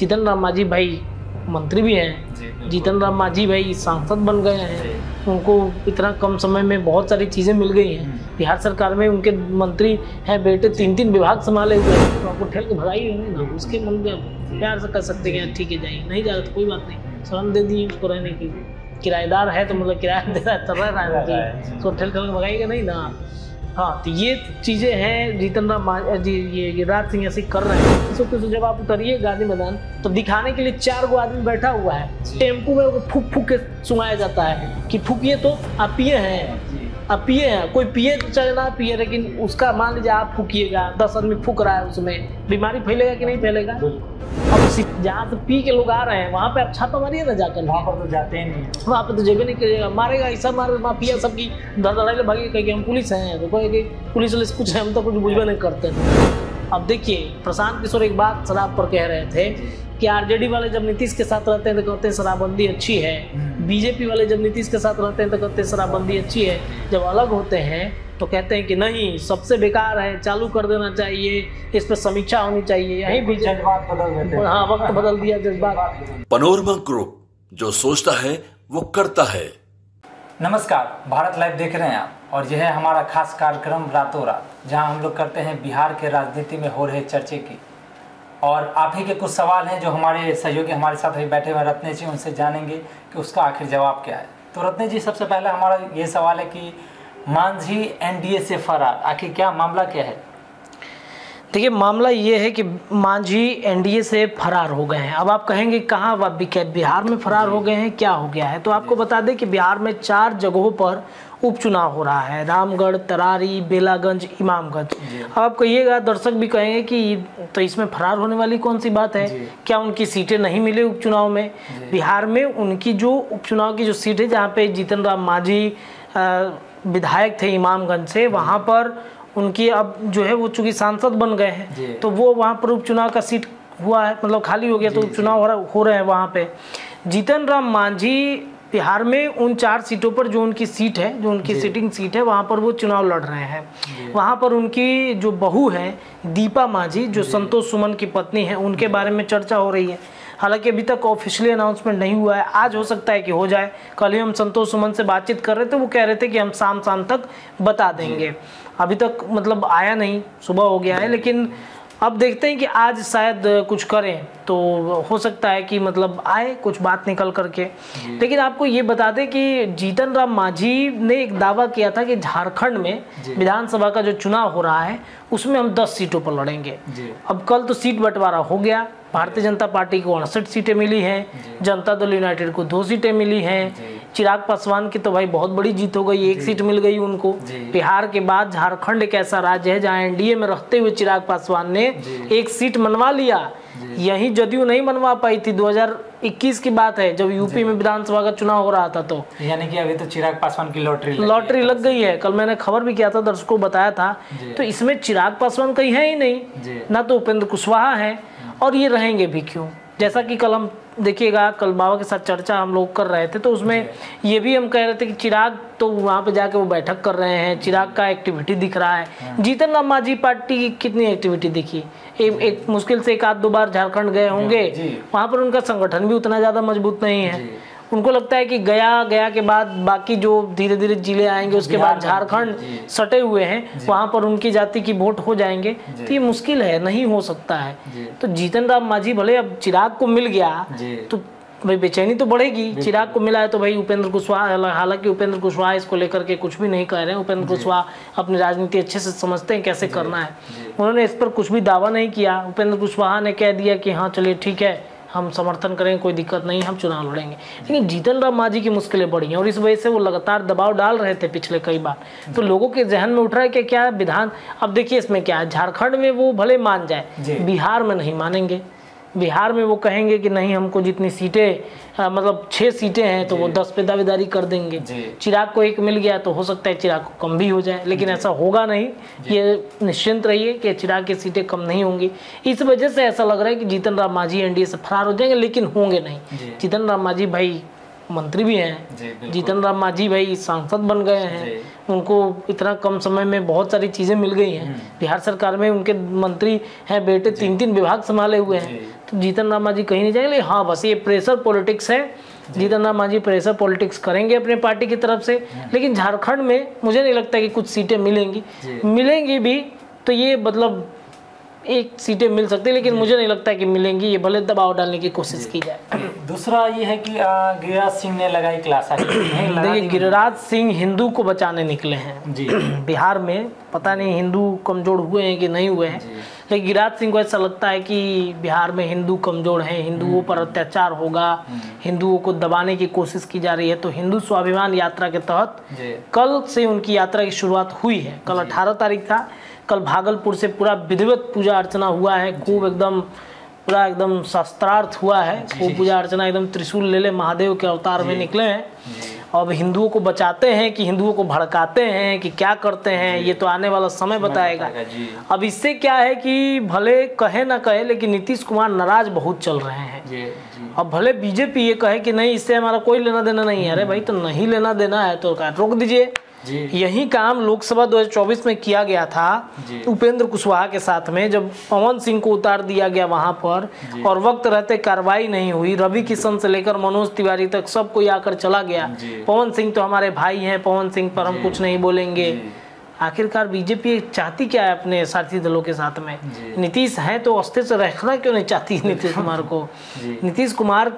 जीतन राम मांझी भाई मंत्री भी हैं, जीतन राम मांझी भाई सांसद बन गए हैं, उनको इतना कम समय में बहुत सारी चीज़ें मिल गई हैं। बिहार सरकार में उनके मंत्री हैं बेटे 3-3 विभाग संभाले हुए हैं, तो आपको ठेल के भगाई ना, उसके मन में प्यार से कर सकते हैं ठीक है जाइए, नहीं जा रहा तो कोई बात नहीं, शरण दे दी उसको रहने के लिए, किराएदार है तो मतलब किराया दे रहा है, चल रहा है तो ठेल के भगाएगा नहीं ना। हाँ, तो ये चीज़ें हैं जीतन राम मांझी ये गिरिराज सिंह ऐसे कर रहे हैं। तो जब आप उतरिए गांधी मैदान तो दिखाने के लिए 4 गो आदमी बैठा हुआ है, टेम्पू में फूक फूक के सुनाया जाता है कि फूकिए तो आप पिए हैं, आप पिए हैं, कोई पिए तो चले ना पिए, लेकिन उसका मान लीजिए आप फूकिएगा, 10 आदमी फूक रहा है, उसमें बीमारी फैलेगा कि नहीं फैलेगा। अब जहाँ से पी के लोग आ रहे हैं वहाँ पे आप छापा मारिए ना जाकर, वहाँ पर तो जाते ही नहीं, वहाँ पे तो जेबे नहीं करिएगा, मारेगा ऐसा मारे माफिया सबकी धड़धड़ाई भागे कहेंगे हम पुलिस हैं, तो कहेंगे पुलिस वाले कुछ है, हम तो कुछ बुझबे नहीं करते हैं। अब देखिए प्रशांत किशोर एक बात शराब पर कह रहे थे कि आरजेडी वाले जब नीतीश के साथ रहते हैं तो कहते हैं शराबबंदी अच्छी है, बीजेपी वाले जब नीतीश के साथ रहते हैं तो कहते हैं शराबबंदी अच्छी है, जब अलग होते हैं तो कहते हैं कि नहीं सबसे बेकार है, चालू कर देना चाहिए, इस पर समीक्षा होनी चाहिए। यही भी जज्बात बदल देते हैं। हाँ, वक्त बदल दिया जज्बात। पनोरमा ग्रुप, जो सोचता है वो करता है। नमस्कार, भारत लाइव देख रहे हैं आप, और यह है हमारा खास कार्यक्रम रातों रात, जहां हम लोग करते हैं बिहार के राजनीति में हो रहे चर्चे की। और आप ही के कुछ सवाल हैं जो हमारे सहयोगी हमारे साथ अभी बैठे हुए रत्नेश जी, उनसे जानेंगे कि उसका आखिर जवाब क्या है। तो रत्नेश जी, सबसे पहले हमारा ये सवाल है कि मांझी एनडीए से फरार, आखिर क्या मामला क्या है? देखिए मामला ये है कि मांझी एनडीए से फरार हो गए हैं। अब आप कहेंगे कहाँ, बिहार में फरार हो गए हैं, क्या हो गया है? तो आपको बता दें कि बिहार में 4 जगहों पर उपचुनाव हो रहा है, रामगढ़, तरारी, बेलागंज, इमामगंज। अब आप कहिएगा, दर्शक भी कहेंगे कि तो इसमें फरार होने वाली कौन सी बात है, क्या उनकी सीटें नहीं मिले उपचुनाव में? बिहार में उनकी जो उपचुनाव की जो सीट है जहाँ पे जीतन राम मांझी विधायक थे इमामगंज से, वहाँ पर उनकी अब जो है वो चूंकि सांसद बन गए हैं तो वो वहाँ पर उपचुनाव का सीट हुआ है, मतलब खाली हो गया, तो उपचुनाव हो रहे हैं वहाँ पे। जीतन राम मांझी बिहार में उन 4 सीटों पर जो उनकी सीट है, जो उनकी सिटिंग सीट है, वहाँ पर वो चुनाव लड़ रहे हैं। वहाँ पर उनकी जो बहू है दीपा मांझी, जो संतोष सुमन की पत्नी है, उनके बारे में चर्चा हो रही है। हालांकि अभी तक ऑफिशियली अनाउंसमेंट नहीं हुआ है, आज हो सकता है कि हो जाए। कल ही हम संतोष सुमन से बातचीत कर रहे थे, वो कह रहे थे कि हम शाम तक बता देंगे। अभी तक मतलब आया नहीं, सुबह हो गया है, लेकिन अब देखते हैं कि आज शायद कुछ करें तो हो सकता है कि मतलब आए कुछ बात निकल करके। लेकिन आपको ये बता दें कि जीतन राम मांझी ने एक दावा किया था कि झारखंड में विधानसभा का जो चुनाव हो रहा है उसमें हम 10 सीटों पर लड़ेंगे। अब कल तो सीट बंटवारा हो गया, भारतीय जनता पार्टी को 68 सीटें मिली हैं, जनता दल यूनाइटेड को 2 सीटें मिली हैं, चिराग पासवान की तो भाई बहुत बड़ी जीत हो गई, 1 सीट मिल गई उनको। बिहार के बाद झारखंड एक ऐसा राज्य है जहां एनडीए में रहते हुए चिराग पासवान ने 1 सीट मनवा लिया। यही जदयू नहीं मनवा पाई थी, 2021 की बात है जब यूपी में विधानसभा का चुनाव हो रहा था। तो यानी कि अभी तो चिराग पासवान की लॉटरी लग गई है। कल मैंने खबर भी किया था, दर्शकों को बताया था। तो इसमें चिराग पासवान कहीं है ही नहीं, ना तो उपेंद्र कुशवाहा है, और ये रहेंगे भी क्यों? जैसा कि कल हम देखिएगा, कल बाबा के साथ चर्चा हम लोग कर रहे थे तो उसमें ये भी हम कह रहे थे कि चिराग तो वहाँ पे जाके वो बैठक कर रहे हैं, चिराग का एक्टिविटी दिख रहा है। जीतन राम मांझी पार्टी की कितनी एक्टिविटी दिखी? एक मुश्किल से 1-2 बार झारखंड गए होंगे, वहाँ पर उनका संगठन भी उतना ज़्यादा मजबूत नहीं है। उनको लगता है कि गया के बाद बाकी जो धीरे धीरे जिले आएंगे उसके बाद झारखंड सटे हुए हैं, वहाँ पर उनकी जाति की वोट हो जाएंगे, तो ये मुश्किल है, नहीं हो सकता है। तो जीतन राम मांझी भले अब चिराग को मिल गया तो भाई बेचैनी तो बढ़ेगी, चिराग को मिला है तो भाई उपेंद्र कुशवाहा, हालांकि उपेंद्र कुशवाहा इसको लेकर के कुछ भी नहीं कह रहे हैं। उपेंद्र कुशवाहा अपनी राजनीति अच्छे से समझते हैं कैसे करना है, उन्होंने इस पर कुछ भी दावा नहीं किया। उपेंद्र कुशवाहा ने कह दिया कि हाँ चलिए ठीक है, हम समर्थन करेंगे, कोई दिक्कत नहीं, हम चुनाव लड़ेंगे। लेकिन जीतन राम मांझी की मुश्किलें बढ़ी हैं और इस वजह से वो लगातार दबाव डाल रहे थे पिछले कई बार। तो लोगों के जहन में उठ रहा है कि क्या विधान, अब देखिए इसमें क्या है, झारखंड में वो भले मान जाए, बिहार में नहीं मानेंगे। बिहार में वो कहेंगे कि नहीं, हमको जितनी सीटें मतलब 6 सीटें हैं तो वो 10 पे दावेदारी कर देंगे। चिराग को 1 मिल गया तो हो सकता है चिराग को कम भी हो जाए, लेकिन ऐसा होगा नहीं, ये निश्चिंत रहिए कि चिराग की सीटें कम नहीं होंगी। इस वजह से ऐसा लग रहा है कि जीतन राम मांझी एनडीए से फरार हो जाएंगे, लेकिन होंगे नहीं। जीतन राम मांझी भाई मंत्री भी हैं, जीतन राम मांझी भाई सांसद बन गए हैं, उनको इतना कम समय में बहुत सारी चीज़ें मिल गई हैं। बिहार सरकार में उनके मंत्री हैं बेटे 3-3 विभाग संभाले हुए हैं, तो जीतन राम मांझी कहीं नहीं जाएंगे। हाँ बस ये प्रेशर पॉलिटिक्स है, जीतन राम मांझी प्रेशर पॉलिटिक्स करेंगे अपने पार्टी की तरफ से। लेकिन झारखंड में मुझे नहीं लगता कि कुछ सीटें मिलेंगी भी तो ये मतलब एक सीटें मिल सकती है, लेकिन मुझे नहीं लगता कि मिलेंगी। ये भले दबाव डालने की कोशिश की जाए। दूसरा ये है कि गिरिराज सिंह ने लगाई क्लास। देखिए गिरिराज सिंह हिंदू को बचाने निकले हैं जी। बिहार में पता नहीं हिंदू कमजोर हुए हैं कि नहीं हुए हैं, लेकिन गिरिराज सिंह को ऐसा लगता है कि बिहार में हिंदू कमजोर हैं, हिंदुओं पर अत्याचार होगा, हिंदुओं को दबाने की कोशिश की जा रही है। तो हिंदू स्वाभिमान यात्रा के तहत कल से उनकी यात्रा की शुरुआत हुई है। कल 18 तारीख था। कल भागलपुर से पूरा विधिवत पूजा अर्चना हुआ है, खूब एकदम पूरा एकदम शास्त्रार्थ हुआ है, खूब पूजा अर्चना, एकदम त्रिशूल ले ले महादेव के अवतार में निकले हैं। अब हिंदुओं को बचाते हैं कि हिंदुओं को भड़काते हैं कि क्या करते हैं, ये तो आने वाला समय बताएगा। अब इससे क्या है कि भले कहे ना कहे, लेकिन नीतीश कुमार नाराज बहुत चल रहे हैं। अब भले बीजेपी ये कहे कि नहीं इससे हमारा कोई लेना देना नहीं है, अरे भाई तो नहीं लेना देना है तो रोक दीजिए। यही काम लोकसभा 2024 में किया गया था उपेंद्र कुशवाहा के साथ में, जब पवन सिंह को उतार दिया गया वहां पर और वक्त रहते कार्रवाई नहीं हुई। रवि किशन से लेकर मनोज तिवारी तक सब कोई आकर चला गया। पवन सिंह तो हमारे भाई हैं, पवन सिंह पर हम कुछ नहीं बोलेंगे। आखिरकार बीजेपी चाहती क्या है अपने साथी दलों के साथ में? नीतीश है तो अस्थिर से रखना क्यों नहीं चाहती नीतीश कुमार को? नीतीश कुमार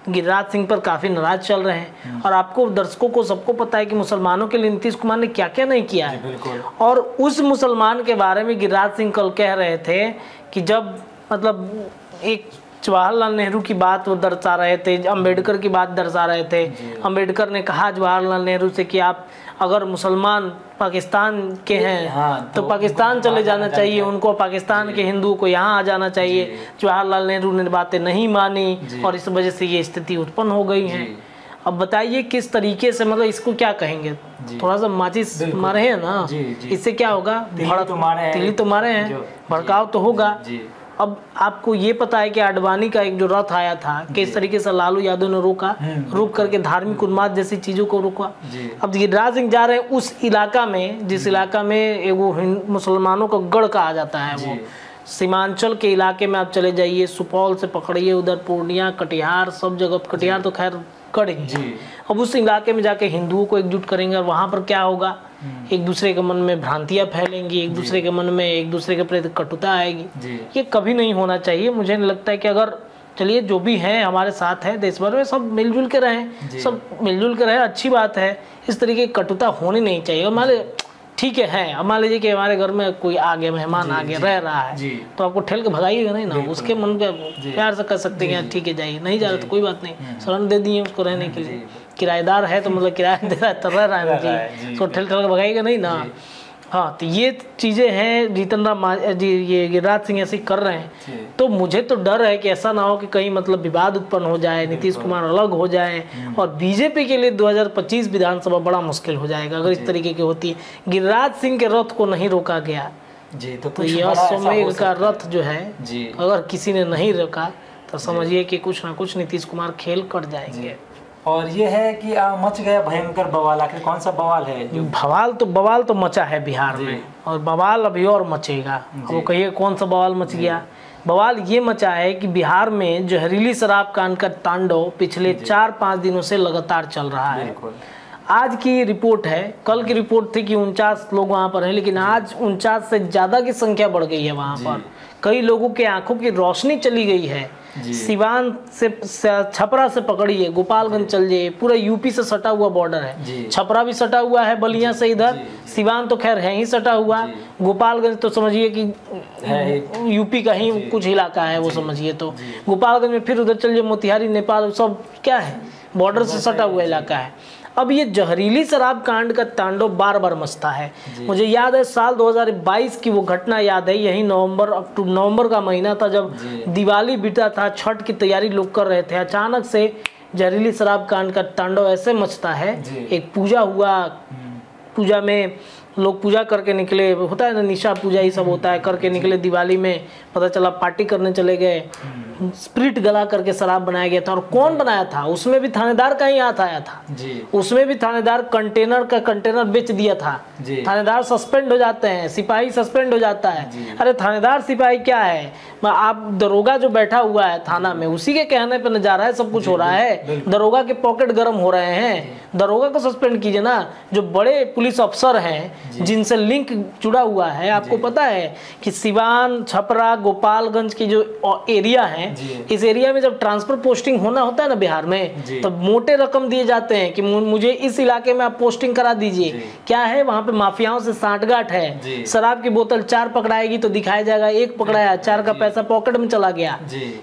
गिरिराज सिंह पर काफ़ी नाराज चल रहे हैं। और आपको दर्शकों को सबको पता है कि मुसलमानों के लिए नीतीश कुमार ने क्या क्या नहीं किया है। और उस मुसलमान के बारे में गिरिराज सिंह कल कह रहे थे कि जब मतलब एक जवाहरलाल नेहरू की बात वो दर्शा रहे थे, अंबेडकर की बात दर्शा रहे थे। अंबेडकर ने कहा जवाहरलाल नेहरू से कि आप अगर मुसलमान पाकिस्तान के हैं तो पाकिस्तान चले जाना चाहिए, उनको पाकिस्तान के हिंदुओं को यहाँ आ जाना चाहिए। जवाहरलाल नेहरू ने बातें नहीं मानी और इस वजह से ये स्थिति उत्पन्न हो गई है। अब बताइए किस तरीके से, मतलब इसको क्या कहेंगे? थोड़ा सा माचिस मारे हैं ना, इससे क्या होगा? तिली तो मारे हैं, भड़काव तो होगा। अब आपको ये पता है कि आडवाणी का एक जो रथ आया था किस तरीके से लालू यादव ने रोक करके धार्मिक उन्माद जैसी चीजों को रोका। अब गिरिराज सिंह जा रहे हैं उस इलाका में जिस इलाका में वो मुसलमानों का गढ़ कहा जाता है। वो सीमांचल के इलाके में आप चले जाइए, सुपौल से पकड़िए, उधर पूर्णिया, कटिहार, सब जगह, कटिहार तो खैर गढ़ ही। अब उस इलाके में जाके हिंदुओं को एकजुट करेंगे और वहाँ पर क्या होगा? एक दूसरे के मन में भ्रांतियां फैलेंगी, एक दूसरे के मन में एक दूसरे के प्रति कटुता आएगी। ये कभी नहीं होना चाहिए। मुझे लगता है कि अगर चलिए जो भी है हमारे साथ है, देश भर में सब मिलजुल के रहें, सब मिलजुल के रहें, अच्छी बात है। इस तरीके की कटुता होनी नहीं चाहिए। हमारे ठीक है, अब मान लीजिए कि हमारे घर में कोई आ गया, मेहमान आ गया, रह रहा है, तो आपको ठेल के भगाइएगा नहीं ना, उसके मन पे प्यार से कर सकते हैं ठीक है जाइए, नहीं जा रहे तो कोई बात नहीं, शरण दे दिए उसको रहने के लिए। किराएदार है तो मतलब किराया दे रहा है तो रह रहा है जी, तो ठेल के भगाइएगा नहीं ना। हाँ, तो ये चीज़ें हैं। जीतन राम मांझी ये गिरिराज सिंह ऐसे कर रहे हैं, तो मुझे तो डर है कि ऐसा ना हो कि कहीं मतलब विवाद उत्पन्न हो जाए, नीतीश कुमार अलग हो जाए और बीजेपी के लिए 2025 विधानसभा बड़ा मुश्किल हो जाएगा अगर इस तरीके की होती है। गिरिराज सिंह के रथ को नहीं रोका गया तो ये अश्वमेध का रथ जो है अगर किसी ने नहीं रोका तो समझिए कि कुछ ना कुछ नीतीश कुमार खेल कर जाएंगे। और ये है कि मच गया भयंकर बवाल। आखिर कौन सा बवाल है? जो बवाल तो मचा है बिहार में, और बवाल अभी और मचेगा। वो कहिए कौन सा बवाल मच गया? बवाल ये मचा है कि बिहार में जहरीली शराब कांड का तांडव पिछले 4-5 दिनों से लगातार चल रहा है। आज की रिपोर्ट है, कल की रिपोर्ट थी कि 49 लोग वहाँ पर हैं, लेकिन आज 49 से ज़्यादा की संख्या बढ़ गई है वहाँ पर। कई लोगों के आंखों की रोशनी चली गई है। सिवान से छपरा से पकड़िए, गोपालगंज चल जाइए, पूरा यूपी से सटा हुआ बॉर्डर है। छपरा भी सटा हुआ है बलिया से, इधर सिवान तो खैर है ही सटा हुआ, गोपालगंज तो समझिए कि यूपी का ही कुछ इलाका है वो, समझिए। तो गोपालगंज में फिर उधर चल जाइए, मोतिहारी, नेपाल, सब क्या है, बॉर्डर से सटा हुआ इलाका है। अब ये जहरीली शराब कांड का तांडव बार बार मचता है। मुझे याद है साल 2022 की वो घटना याद है, यही नवंबर का महीना था जब दिवाली बीता था, छठ की तैयारी लोग कर रहे थे। अचानक से जहरीली शराब कांड का तांडव ऐसे मचता है। एक पूजा हुआ, पूजा में लोग पूजा करके निकले, होता है ना निशा पूजा ये सब होता है, करके निकले दिवाली में, पता चला पार्टी करने चले गए, स्प्रिट गला करके शराब बनाया गया था। और कौन बनाया था? उसमें भी थानेदार का ही हाथ आया था जी। उसमें भी थानेदार कंटेनर का कंटेनर बेच दिया था। थानेदार सस्पेंड हो जाते हैं, सिपाही सस्पेंड हो जाता है। अरे थानेदार सिपाही क्या है, आप दरोगा जो बैठा हुआ है थाना में उसी के कहने पे न जा रहा है, सब कुछ हो रहा है, दरोगा के पॉकेट गर्म हो रहे हैं, दरोगा को सस्पेंड कीजिए ना। जो बड़े पुलिस अफसर हैं जिनसे लिंक जुड़ा हुआ है, आपको पता है कि सिवान, छपरा, गोपालगंज की जो एरिया है, इस एरिया में जब ट्रांसफर पोस्टिंग होना होता है ना बिहार में, तो मोटे रकम दिए जाते हैं कि मुझे इस इलाके में आप पोस्टिंग करा दीजिए। क्या है वहां पे माफियाओं से सांठगांठ है, शराब की बोतल 4 पकड़ाएगी तो दिखाया जाएगा 1 पकड़ाया, 4 का पैसा पॉकेट में चला गया,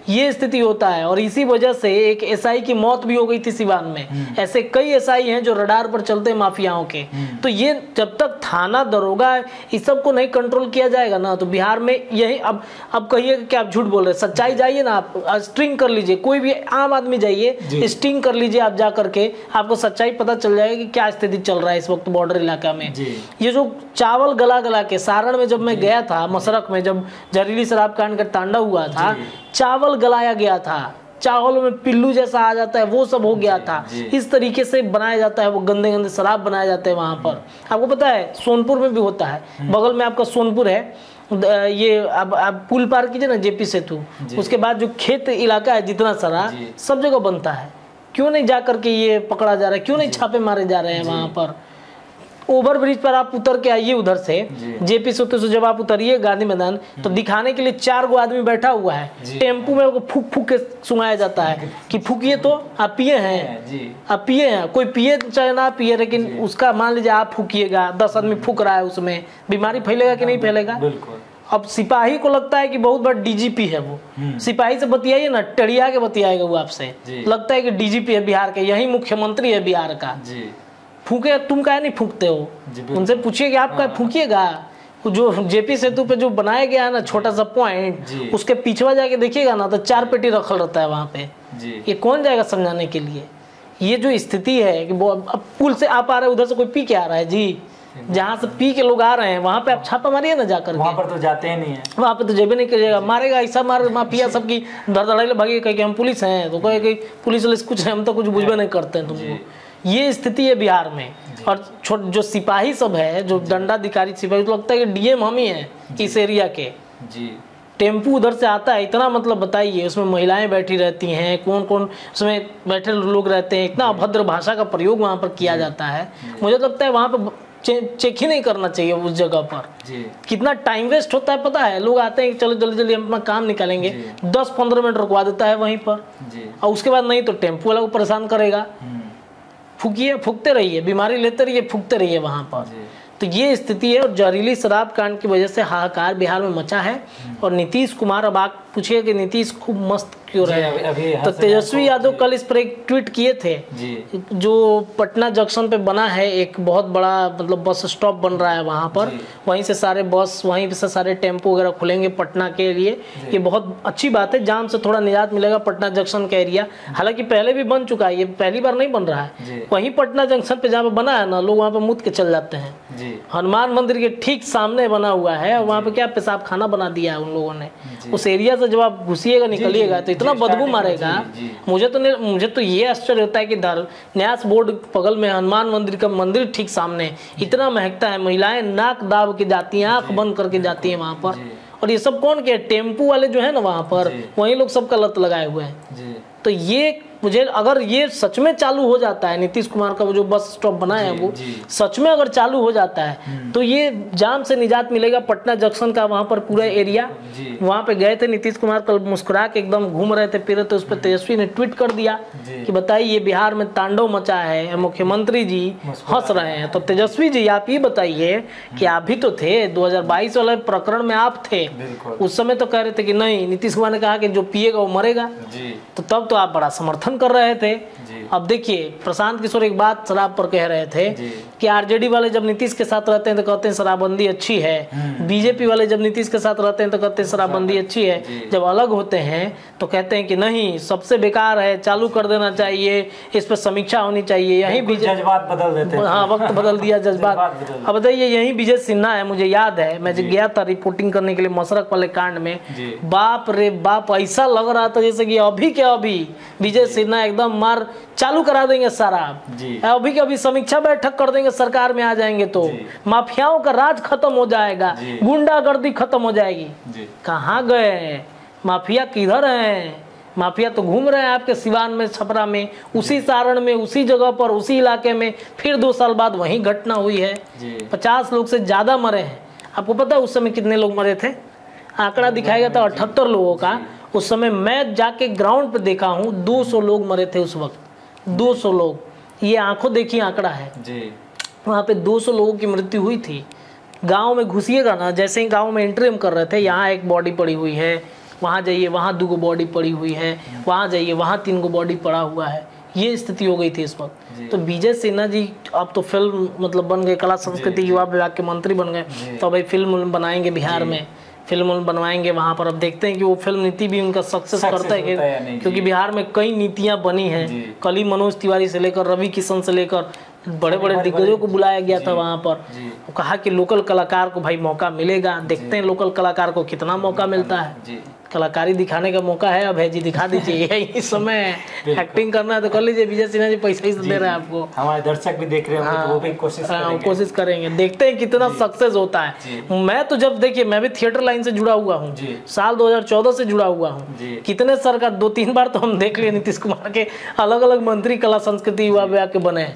ये स्थिति होता है। और इसी वजह से एक एसआई की मौत भी हो गई थी सिवान में। ऐसे कई एसआई हैं जो रडार पर चलते हैं माफियाओं के। तो ये जब तक थाना, दरोगा इस सब को नहीं कंट्रोल किया जाएगा ना, तो बिहार में यही अब कहिए कि आप झूठ बोल रहे, सच्चाई जाइए ना, आप स्ट्रिंग कर लीजिए, कोई भी आम आदमी जाइए स्टिंग कर लीजिए आप जा करके, आपको सच्चाई पता चल जाएगी कि क्या स्थिति चल रहा है इस वक्त बॉर्डर इलाका में। ये जो चावल गला गला के, सारण में जब मैं गया था, मसरक में जब जहरीली शराब कांड का तांडव हुआ था, चावल गलाया गया था, चावल में पिल्लू जैसा आ जाता है, वो सब हो गया था। इस तरीके से बनाया जाता है, वो गंदे गंदे शराब बनाए जाते हैं वहां पर। आपको पता है सोनपुर में भी होता है, बगल में आपका सोनपुर है, ये अब पुल पार कीजिए ना जेपी सेतु, उसके बाद जो खेत इलाका है जितना सारा, सब जगह बनता है। क्यों नहीं जा करके ये पकड़ा जा रहा है, क्यों नहीं छापे मारे जा रहे हैं वहां पर? ओवर ब्रिज पर आप उतर के आइए उधर से, जेपी सेतु से जब आप उतरिए गांधी मैदान, तो दिखाने के लिए 4 गो आदमी बैठा हुआ है, टेम्पू में फूक फूक के सुनाया जाता है कि फूकिए तो आप पिए हैं, आप पिए हैं, कोई पिए चाहे ना पिए, लेकिन उसका मान लीजिए आप फूकिएगा, 10 आदमी फूक रहा है, उसमें बीमारी फैलेगा कि नहीं फैलेगा? अब सिपाही को लगता है कि बहुत बड़ा डीजीपी है वो, सिपाही से बतियाइए ना, टड़िया के बतियाएगा वो आपसे, लगता है कि डीजीपी है बिहार के, यही मुख्यमंत्री है बिहार का। फूके, तुम क्या नहीं फूकते हो? उनसे पूछिए कि आप क्या फूकिएगा? जो जेपी सेतु पे जो बनाया गया है ना छोटा सा पॉइंट, उसके पीछे जाके देखिएगा ना तो 4 पेटी रखल रहता है वहां पे। ये कौन जाएगा समझाने के लिए? ये जो स्थिति है कि वो अब पुल से आप आ रहे, उधर से कोई पी के आ रहा है जी, जहाँ से पी के लोग आ रहे हैं वहां पे आप छापा मारिए ना जाकर। वहां पर तो जाते ही नहीं है, वहां पे तो जेबे नहीं करिएगा, मारेगा ऐसा मार, माफिया सबकी धड़धड़ाई भागे, कहे कि हम पुलिस हैं, तो कहे कि पुलिस वाले कुछ है, हम तो कुछ बुझबे नहीं करते हैं तुमको। ये स्थिति है बिहार में। और जो सिपाही सब है, जो दंडाधिकारी सिपाही, तो लगता है कि डीएम हम ही हैं इस एरिया के। टेम्पू उधर से आता है, इतना मतलब बताइए, उसमें महिलाएं बैठी रहती हैं, कौन कौन उसमें बैठे लोग रहते हैं, इतना अभद्र भाषा का प्रयोग वहाँ पर किया जाता है। मुझे लगता है वहाँ पर चेक ही नहीं करना चाहिए उस जगह पर। कितना टाइम वेस्ट होता है पता है? लोग आते हैं कि चलो जल्दी जल्दी हम अपना काम निकालेंगे, 10-15 मिनट रुकवा देता है वहीं पर, और उसके बाद नहीं तो टेम्पू वाला को परेशान करेगा। फूकिए, फूकते रहिए, बीमारी लेते रहिए, फूकते रहिए वहां पर। तो ये स्थिति है। और जहरीली शराब कांड की वजह से हाहाकार बिहार में मचा है। और नीतीश कुमार, अब आप पूछिए कि नीतीश खूब मस्त क्यों रहे, तो तेजस्वी यादव कल इस पर एक ट्वीट किए थे, जो पटना जंक्शन पे बना है एक बहुत बड़ा मतलब बस स्टॉप बन रहा है वहाँ पर, वहीं से सारे बस, वहीं से सारे टेम्पो वगैरह खुलेंगे पटना के लिए। ये बहुत अच्छी बात है, जाम से थोड़ा निजात मिलेगा पटना जंक्शन का एरिया। हालांकि पहले भी बन चुका है, ये पहली बार नहीं बन रहा है। वहीं पटना जंक्शन पे जहाँ पे बना है ना, लोग वहाँ पे मुद के चल जाते हैं। हनुमान मंदिर के ठीक सामने बना हुआ है, और वहाँ पे क्या पेशाब खाना बना दिया है उन लोगों ने। उस एरिया से जब आप घुसिएगा निकलिएगा तो इतना बदबू मारेगा। मुझे तो ये आश्चर्य होता है कि न्यास बोर्ड बगल में, हनुमान मंदिर का मंदिर ठीक सामने, इतना महकता है। महिलाएं नाक दाब के जाती हैं, आंख बंद करके जाती हैं वहां पर। और ये सब कौन के? टेम्पू वाले जो है ना वहां पर, वही लोग सबका लत लगाए हुए हैं। तो ये मुझे, अगर ये सच में चालू हो जाता है, नीतीश कुमार का वो जो बस स्टॉप बना है वो सच में अगर चालू हो जाता है, तो ये जाम से निजात मिलेगा पटना जंक्शन का। वहां पर पूरा एरिया, वहां पे गए थे नीतीश कुमार कल, मुस्कुरा के एकदम घूम रहे थे, फिर तो उस पर तेजस्वी ने ट्वीट कर दिया कि बताइए ये बिहार में तांडव मचा है, मुख्यमंत्री जी हंस रहे हैं। तो तेजस्वी जी आप ये बताइए कि आप भी तो थे 2022 वाले प्रकरण में, आप थे उस समय, तो कह रहे थे कि नहीं, नीतीश कुमार ने कहा कि जो पिएगा वो मरेगा, तो तब तो आप बड़ा समर्थन कर रहे थे। अब देखिए, प्रशांत किशोर एक बात शराब पर कह रहे थे कि आरजेडी वाले जब नीतीश के साथ रहते हैं तो कहते हैं शराबबंदी अच्छी है, बीजेपी वाले जब नीतीश के साथ रहते हैं तो कहते हैं शराबबंदी अच्छी है, जब अलग होते हैं तो कहते हैं कि नहीं सबसे बेकार है, चालू कर देना चाहिए, इस पर समीक्षा होनी चाहिए। यही जज्बात बदल देते हैं। हाँ, वक्त बदल दिया जज्बात। अब बताइए, यही विजय सिन्हा है, मुझे याद है मैं जब गया था रिपोर्टिंग करने के लिए मसरक वाले कांड में, बाप रे बाप, ऐसा लग रहा था जैसे कि अभी के अभी विजय सिन्हा एकदम मार चालू करा देंगे सारा, अभी के अभी समीक्षा बैठक कर देंगे, सरकार में आ जाएंगे तो माफियाओं का राज खत्म हो जाएगा, गुंडागर्दी खत्म हो जाएगी। कहाँ गए माफिया, किधर हैं माफिया? तो घूम रहे हैं आपके सिवान में, छपरा में, उसी सारण में, उसी जगह पर, उसी इलाके में। फिर 2 साल बाद वही घटना हुई है, 50 लोग से ज्यादा मरे हैं। आपको पता है उस समय कितने लोग मरे थे? आंकड़ा दिखाया गया था 78 लोगों का। उस समय मैं जाके ग्राउंड पे देखा हूँ, 200 लोग मरे थे उस वक्त, 200 लोग। ये आंखों देखी आंकड़ा है जी। वहाँ पे 200 लोगों की मृत्यु हुई थी। गांव में घुसिएगा ना, जैसे ही गांव में एंट्री हम कर रहे थे, यहाँ एक बॉडी पड़ी हुई है, वहाँ जाइए वहाँ 2 बॉडी पड़ी हुई है, वहाँ जाइए वहाँ 3 बॉडी पड़ा हुआ है। ये स्थिति हो गई थी इस वक्त। तो विजय सिन्हा जी अब तो फिल्म मतलब बन गए, कला संस्कृति युवा विभाग के मंत्री बन गए, तो भाई फिल्म बनाएंगे बिहार में, फिल्म बनवाएंगे वहाँ पर। अब देखते हैं कि वो फिल्म नीति भी उनका सक्सेस करता है, क्योंकि बिहार में कई नीतियाँ बनी हैं। कल ही मनोज तिवारी से लेकर रवि किशन से लेकर बड़े बड़े दिग्गजों को बुलाया गया था वहाँ पर। कहा कि लोकल कलाकार को भाई मौका मिलेगा, देखते हैं लोकल कलाकार को कितना मौका मिलता है। कलाकारी दिखाने का मौका है अब है जी, दिखा दीजिए। यही समय है, एक्टिंग करना है तो कर लीजिए। विजय सिन्हा जी पैसा ही दे रहे हैं आपको, हमारे दर्शक भी देख रहे हैं। हाँ, तो वो भी कोशिश करेंगे, देखते हैं कितना सक्सेस होता है। मैं तो जब देखिए, मैं भी थिएटर लाइन से जुड़ा हुआ हूँ, साल 2014 से जुड़ा हुआ हूँ। कितने सरकार 2-3 बार तो हम देख लिए नीतीश कुमार के अलग अलग मंत्री कला संस्कृति युवा विभाग के बने,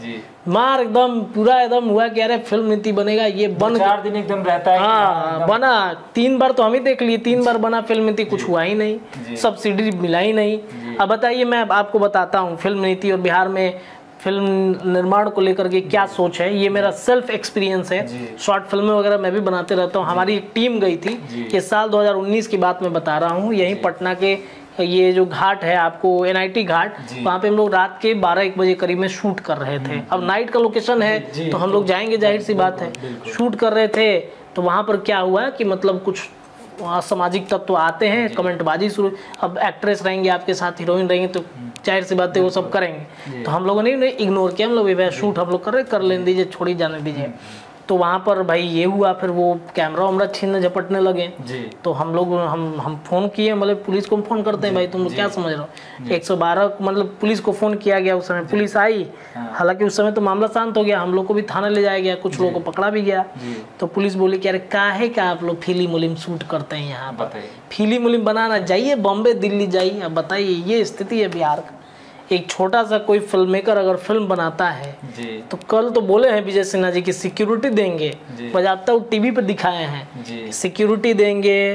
मार एकदम पूरा एकदम हुआ कि अरे फिल्म नीति बनेगा, ये बन 4 दिन एकदम रहता है। हाँ, बना 3 बार तो हम ही देख लिए, 3 बार बना फिल्म नीति, कुछ हुआ ही नहीं, सब्सिडी मिला ही नहीं। अब बताइए, मैं आपको बताता हूँ फिल्म नीति और बिहार में फिल्म निर्माण को लेकर के क्या सोच है। ये मेरा सेल्फ एक्सपीरियंस है, शॉर्ट फिल्में वगैरह मैं भी बनाते रहता हूँ। हमारी एक टीम गई थी, ये साल 2019 की बात मैं बता रहा हूँ, यहीं पटना के ये जो घाट है आपको NIT घाट, वहाँ पे हम लोग रात के 12-1 बजे करीब में शूट कर रहे थे। अब नाइट का लोकेशन है तो हम लोग जाएंगे, जाहिर सी बात है। शूट कर रहे थे तो वहाँ पर क्या हुआ कि मतलब कुछ असामाजिक तत्व आते हैं, कमेंटबाजी शुरू। अब एक्ट्रेस रहेंगे आपके साथ, हीरोइन रहेंगे, तो जाहिर सी बात है वो सब करेंगे। तो हम लोगों ने इग्नोर किया, हम लोग शूट हम लोग कर लेने दीजिए, छोड़ी जाने दीजिए। तो वहाँ पर भाई ये हुआ, फिर वो कैमरा वैमरा छीनने झपटने लगे। तो हम लोग हम फ़ोन किए, मतलब पुलिस को फ़ोन करते हैं, भाई तुम क्या समझ रहे हो, 112 मतलब पुलिस को फ़ोन किया गया। उस समय पुलिस आई, हालांकि उस समय तो मामला शांत हो गया, हम लोग को भी थाना ले जाया गया, कुछ लोगों को पकड़ा भी गया। तो पुलिस बोली कि अरे काहे का आप लोग फिल्म उलिम शूट करते हैं यहाँ पर, फिल्म उलिम बनाना, जाइए बॉम्बे दिल्ली जाइए। अब बताइए, ये स्थिति है बिहार का। एक छोटा सा कोई फिल्म मेकर अगर फिल्म बनाता है तो कल तो बोले हैं विजय सिन्हा जी की सिक्योरिटी देंगे, बजाता हूँ टीवी पर दिखाए हैं, सिक्योरिटी देंगे,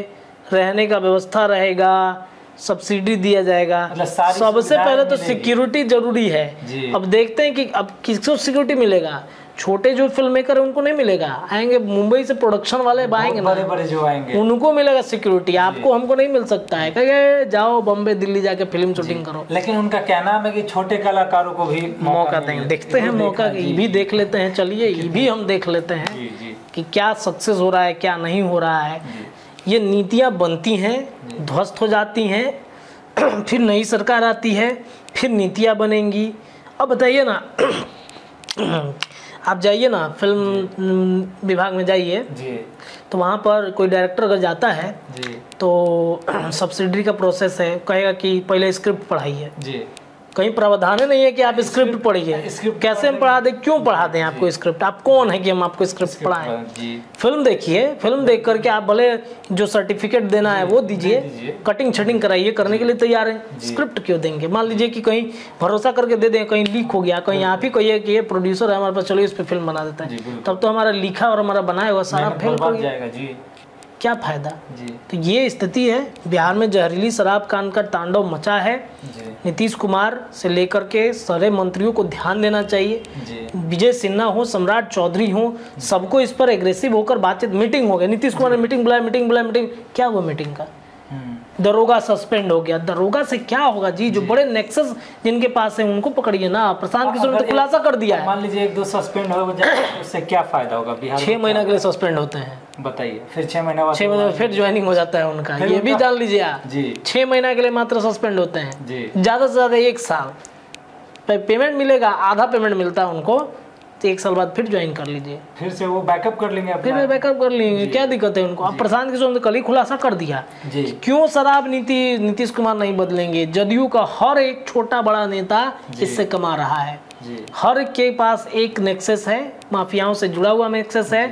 रहने का व्यवस्था रहेगा, सब्सिडी दिया जाएगा। सबसे पहले तो सिक्योरिटी जरूरी है। अब देखते हैं कि अब किसको सिक्योरिटी मिलेगा। छोटे जो फिल्म मेकर है उनको नहीं मिलेगा, आएंगे मुंबई से प्रोडक्शन वाले आएंगे ना, बड़े जो आएंगे उनको मिलेगा सिक्योरिटी, आपको हमको नहीं मिल सकता है। कहे जाओ बॉम्बे दिल्ली जाके फिल्म शूटिंग करो। लेकिन उनका कहना है कि छोटे कलाकारों को भी मौका देंगे, देखते हैं मौका, ये भी देख लेते हैं। चलिए ये भी हम देख लेते हैं कि क्या सक्सेस हो रहा है, क्या नहीं हो रहा है। ये नीतियाँ बनती हैं, ध्वस्त हो जाती हैं, फिर नई सरकार आती है, फिर नीतियाँ बनेंगी। अब बताइए ना, आप जाइए ना फिल्म विभाग में जाइए, तो वहाँ पर कोई डायरेक्टर अगर जाता है तो सब्सिडी का प्रोसेस है, कहेगा कि पहले स्क्रिप्ट पढ़ाइए। कहीं प्रावधान नहीं है कि आप स्क्रिप्ट पढ़िए। कैसे हम पढ़ा दें, क्यों पढ़ा दें आपको स्क्रिप्ट? आप कौन है कि हम आपको स्क्रिप्ट पढ़ाएं? फिल्म देखिए, फिल्म देख करके आप भले जो सर्टिफिकेट देना है वो दीजिए, कटिंग छटिंग कराइए, करने के लिए तैयार हैं। स्क्रिप्ट क्यों देंगे? मान लीजिए कि कहीं भरोसा करके दे दें, कहीं लीक हो गया, कहीं आप ही कहिए कि ये प्रोड्यूसर है हमारे पास, चलिए इस पर फिल्म बना देता है, तब तो हमारा लिखा और हमारा बनाया हुआ सारा फेल हो जाएगा, क्या फायदा? तो ये स्थिति है बिहार में। जहरीली शराब कांड का तांडव मचा है। नीतीश कुमार से लेकर के सारे मंत्रियों को ध्यान देना चाहिए। विजय सिन्हा हो, सम्राट चौधरी हो, सबको इस पर एग्रेसिव होकर बातचीत। मीटिंग हो गई, नीतीश कुमार ने मीटिंग बुलाया, मीटिंग क्या हुआ मीटिंग का? दरोगा सस्पेंड हो गया। दरोगा से क्या होगा जी? जो बड़े नेक्सस जिनके पास है उनको पकड़िए ना। प्रशांत किशोर ने तो खुलासा कर दिया है। मान लीजिए 1-2 सस्पेंड हो जाए तो उससे क्या फायदा होगा? बिहार 6 महीना के लिए सस्पेंड होते हैं, बताइए। फिर 6 महीना बाद 6 महीने फिर ज्वाइनिंग हो जाता है उनका, ये भी जान लीजिए आप जी। 6 महीना के लिए मात्र सस्पेंड होते हैं जी। ज़्यादा से ज़्यादा 1 साल पेमेंट मिलेगा, आधा पेमेंट मिलता है उनको, तो 1 साल बाद फिर ज्वाइन कर लीजिए, फिर से वो बैकअप कर लेंगे, फिर बैकअप कर लेंगे, क्या दिक्कत है उनको? अब प्रशांत किशोर ने कल ही खुलासा कर दिया जी। क्यों शराब नीति नीतीश कुमार नहीं बदलेंगे। जदयू का हर एक छोटा बड़ा नेता इससे कमा रहा है जी। हर के पास एक नेक्सस है, माफियाओं से जुड़ा हुआ नेक्सस है।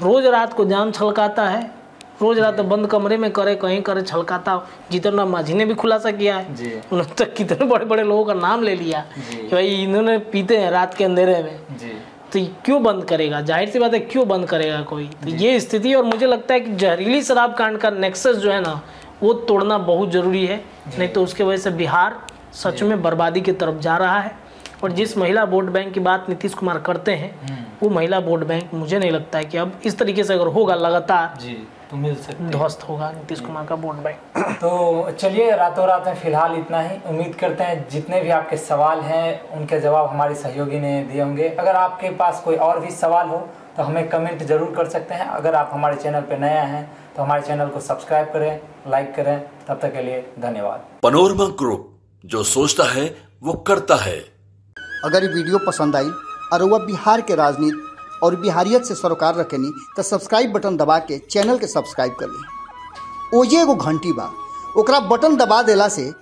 रोज रात को जाम छलकाता है, रोज रात बंद कमरे में करे कहीं करे छलकाता। जीतन राम मांझी ने भी खुलासा किया है, उन्होंने तो कितने बड़े बड़े लोगों का नाम ले लिया कि भाई इन्होंने पीते हैं रात के अंधेरे में जी। तो क्यों बंद करेगा? जाहिर सी बात है क्यों बंद करेगा कोई? तो ये स्थिति, और मुझे लगता है कि जहरीली शराब कांड का नेक्सस जो है ना वो तोड़ना बहुत जरूरी है, नहीं तो उसके वजह से बिहार सच में बर्बादी की तरफ जा रहा है। और जिस महिला वोट बैंक की बात नीतीश कुमार करते हैं वो महिला वोट बैंक मुझे नहीं लगता है कि अब इस तरीके से अगर होगा लगातार जी तो मिल सकते, ध्वस्त होगा नीतीश कुमार का वोट बैंक। तो चलिए रातों रात में फिलहाल इतना ही। उम्मीद करते हैं जितने भी आपके सवाल हैं उनके जवाब हमारे सहयोगी ने दिए होंगे। अगर आपके पास कोई और भी सवाल हो तो हमें कमेंट जरूर कर सकते हैं। अगर आप हमारे चैनल पर नया हैं तो हमारे चैनल को सब्सक्राइब करें, लाइक करें। तब तक के लिए धन्यवाद। पनोरमा ग्रुप, जो सोचता है वो करता है। अगर ये वीडियो पसंद आई और वह बिहार के राजनीति और बिहारियत से सरोकार रखेनी तो सब्सक्राइब बटन दबा के चैनल के सब्सक्राइब कर ली। ओजे एगो घंटी बा, ओकरा बटन दबा देला से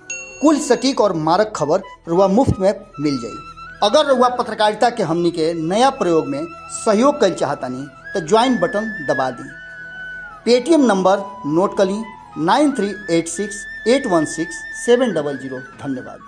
कुल सटीक और मारक खबर रुआ मुफ्त में मिल जाई। अगर रुआ पत्रकारिता के हमनी के नया प्रयोग में सहयोग कर चाहतानी तो ज्वाइन बटन दबा दी। पेटीएम नंबर नोट कर ली 9386816700। धन्यवाद।